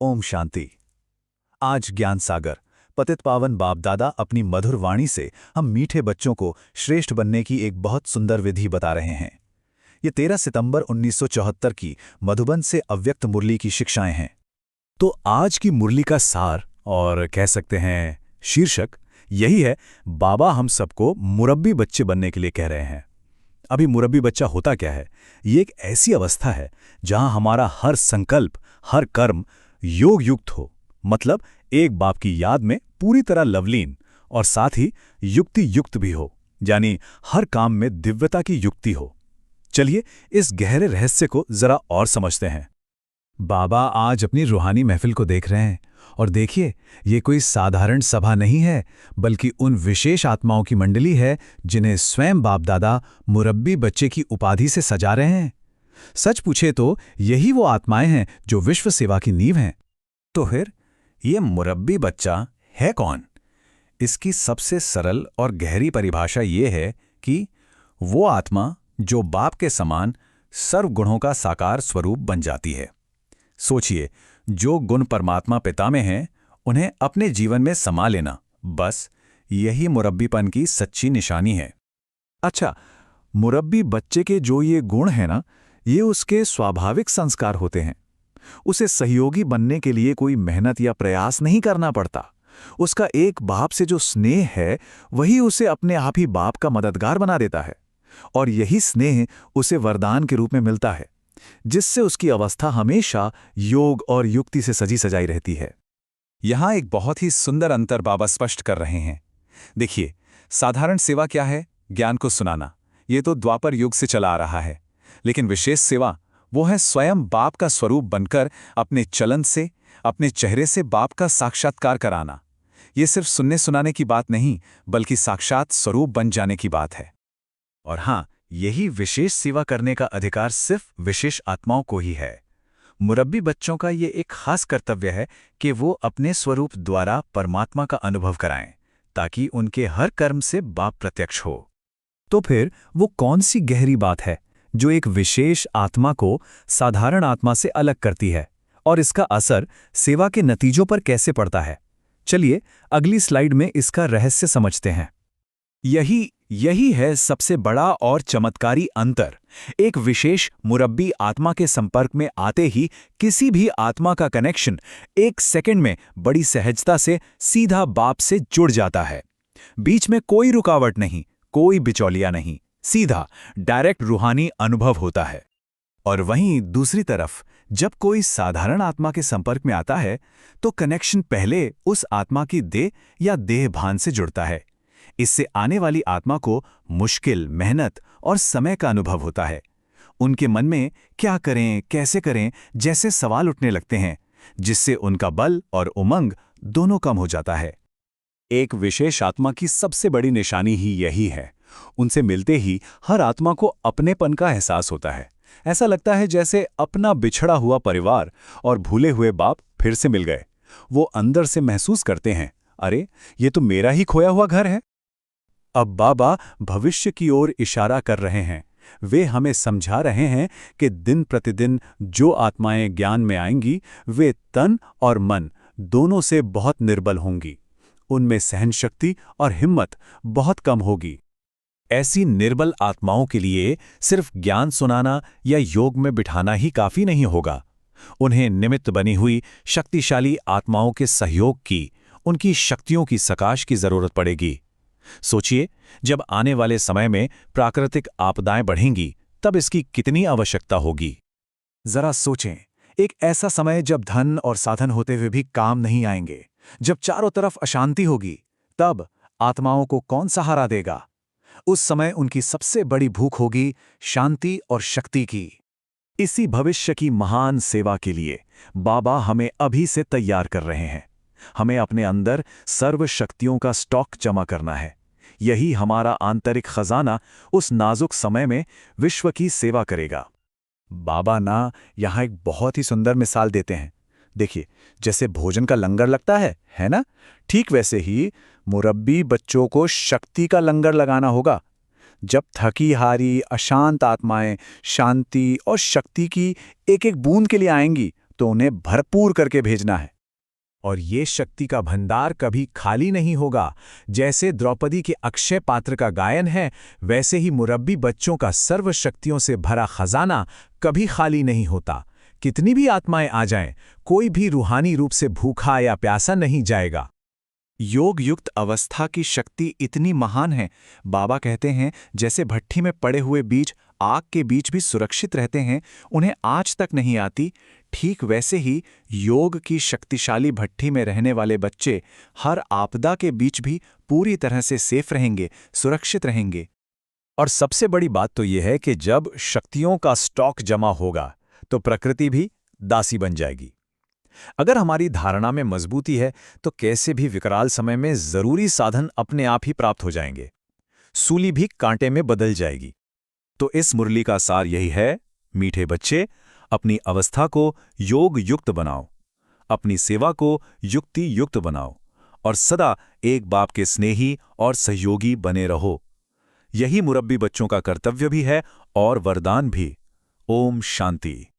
ओम शांति। आज ज्ञान सागर पतित पावन बाप दादा अपनी मधुर वाणी से हम मीठे बच्चों को श्रेष्ठ बनने की एक बहुत सुंदर विधि बता रहे हैं। ये 13 सितंबर 1974 की मधुबन से अव्यक्त मुरली की शिक्षाएं हैं। तो आज की मुरली का सार और कह सकते हैं शीर्षक यही है, बाबा हम सबको मुरब्बी बच्चे बनने के लिए कह रहे हैं। अभी मुरब्बी बच्चा होता क्या है? ये एक ऐसी अवस्था है जहां हमारा हर संकल्प, हर कर्म योग युक्त हो, मतलब एक बाप की याद में पूरी तरह लवलीन, और साथ ही युक्ति युक्त भी हो, यानी हर काम में दिव्यता की युक्ति हो। चलिए इस गहरे रहस्य को जरा और समझते हैं। बाबा आज अपनी रूहानी महफिल को देख रहे हैं, और देखिए ये कोई साधारण सभा नहीं है, बल्कि उन विशेष आत्माओं की मंडली है जिन्हें स्वयं बाप दादा मुरब्बी बच्चे की उपाधि से सजा रहे हैं। सच पूछे तो यही वो आत्माएं हैं जो विश्व सेवा की नींव हैं। तो फिर ये मुरब्बी बच्चा है कौन? इसकी सबसे सरल और गहरी परिभाषा ये है कि वो आत्मा जो बाप के समान सर्व गुणों का साकार स्वरूप बन जाती है। सोचिए, जो गुण परमात्मा पिता में हैं, उन्हें अपने जीवन में समा लेना, बस यही मुरब्बीपन की सच्ची निशानी है। अच्छा, मुरब्बी बच्चे के जो ये गुण हैं ना, ये उसके स्वाभाविक संस्कार होते हैं। उसे सहयोगी बनने के लिए कोई मेहनत या प्रयास नहीं करना पड़ता। उसका एक बाप से जो स्नेह है, वही उसे अपने आप ही बाप का मददगार बना देता है, और यही स्नेह उसे वरदान के रूप में मिलता है, जिससे उसकी अवस्था हमेशा योग और युक्ति से सजी सजाई रहती है। यहां एक बहुत ही सुंदर अंतर बाबा स्पष्ट कर रहे हैं। देखिए, साधारण सेवा क्या है? ज्ञान को सुनाना। ये तो द्वापर युग से चला आ रहा है। लेकिन विशेष सेवा वो है स्वयं बाप का स्वरूप बनकर अपने चलन से, अपने चेहरे से बाप का साक्षात्कार कराना। ये सिर्फ सुनने सुनाने की बात नहीं, बल्कि साक्षात स्वरूप बन जाने की बात है। और हाँ, यही विशेष सेवा करने का अधिकार सिर्फ विशेष आत्माओं को ही है। मुरब्बी बच्चों का ये एक खास कर्तव्य है कि वो अपने स्वरूप द्वारा परमात्मा का अनुभव कराएं, ताकि उनके हर कर्म से बाप प्रत्यक्ष हो। तो फिर वो कौन सी गहरी बात है जो एक विशेष आत्मा को साधारण आत्मा से अलग करती है, और इसका असर सेवा के नतीजों पर कैसे पड़ता है? चलिए अगली स्लाइड में इसका रहस्य समझते हैं। यही है सबसे बड़ा और चमत्कारी अंतर। एक विशेष मुरब्बी आत्मा के संपर्क में आते ही किसी भी आत्मा का कनेक्शन एक सेकंड में बड़ी सहजता से सीधा बाप से जुड़ जाता है। बीच में कोई रुकावट नहीं, कोई बिचौलिया नहीं, सीधा डायरेक्ट रूहानी अनुभव होता है। और वहीं दूसरी तरफ जब कोई साधारण आत्मा के संपर्क में आता है, तो कनेक्शन पहले उस आत्मा की देह या देह भान से जुड़ता है। इससे आने वाली आत्मा को मुश्किल, मेहनत और समय का अनुभव होता है। उनके मन में क्या करें, कैसे करें जैसे सवाल उठने लगते हैं, जिससे उनका बल और उमंग दोनों कम हो जाता है। एक विशेष आत्मा की सबसे बड़ी निशानी ही यही है। उनसे मिलते ही हर आत्मा को अपनेपन का एहसास होता है। ऐसा लगता है जैसे अपना बिछड़ा हुआ परिवार और भूले हुए बाप फिर से मिल गए। वो अंदर से महसूस करते हैं, अरे ये तो मेरा ही खोया हुआ घर है। अब बाबा भविष्य की ओर इशारा कर रहे हैं। वे हमें समझा रहे हैं कि दिन प्रतिदिन जो आत्माएं ज्ञान में आएंगी, वे तन और मन दोनों से बहुत निर्बल होंगी। उनमें सहन शक्ति और हिम्मत बहुत कम होगी। ऐसी निर्बल आत्माओं के लिए सिर्फ ज्ञान सुनाना या योग में बिठाना ही काफी नहीं होगा। उन्हें निमित्त बनी हुई शक्तिशाली आत्माओं के सहयोग की, उनकी शक्तियों की सकाश की जरूरत पड़ेगी। सोचिए, जब आने वाले समय में प्राकृतिक आपदाएं बढ़ेंगी, तब इसकी कितनी आवश्यकता होगी। जरा सोचें, एक ऐसा समय जब धन और साधन होते हुए भी काम नहीं आएंगे, जब चारों तरफ अशांति होगी, तब आत्माओं को कौन सहारा देगा? उस समय उनकी सबसे बड़ी भूख होगी शांति और शक्ति की। इसी भविष्य की महान सेवा के लिए बाबा हमें अभी से तैयार कर रहे हैं। हमें अपने अंदर सर्व शक्तियों का स्टॉक जमा करना है। यही हमारा आंतरिक खजाना उस नाजुक समय में विश्व की सेवा करेगा। बाबा ना यहाँ एक बहुत ही सुंदर मिसाल देते हैं। देखिए, जैसे भोजन का लंगर लगता है ना? ठीक वैसे ही मुरब्बी बच्चों को शक्ति का लंगर लगाना होगा। जब थकी हारी अशांत आत्माएं शांति और शक्ति की एक एक बूंद के लिए आएंगी, तो उन्हें भरपूर करके भेजना है। और ये शक्ति का भंडार कभी खाली नहीं होगा। जैसे द्रौपदी के अक्षय पात्र का गायन है, वैसे ही मुरब्बी बच्चों का सर्व शक्तियों से भरा खजाना कभी खाली नहीं होता। कितनी भी आत्माएं आ जाएं, कोई भी रूहानी रूप से भूखा या प्यासा नहीं जाएगा। योग युक्त अवस्था की शक्ति इतनी महान है, बाबा कहते हैं, जैसे भट्ठी में पड़े हुए बीज आग के बीच भी सुरक्षित रहते हैं, उन्हें आँच तक नहीं आती। ठीक वैसे ही योग की शक्तिशाली भट्ठी में रहने वाले बच्चे हर आपदा के बीच भी पूरी तरह से सेफ रहेंगे, सुरक्षित रहेंगे। और सबसे बड़ी बात तो यह है कि जब शक्तियों का स्टॉक जमा होगा, तो प्रकृति भी दासी बन जाएगी। अगर हमारी धारणा में मजबूती है, तो कैसे भी विकराल समय में जरूरी साधन अपने आप ही प्राप्त हो जाएंगे। सूली भी कांटे में बदल जाएगी। तो इस मुरली का सार यही है, मीठे बच्चे, अपनी अवस्था को योग युक्त बनाओ, अपनी सेवा को युक्ति युक्त बनाओ और सदा एक बाप के स्नेही और सहयोगी बने रहो। यही मुरब्बी बच्चों का कर्तव्य भी है और वरदान भी। ओम शांति।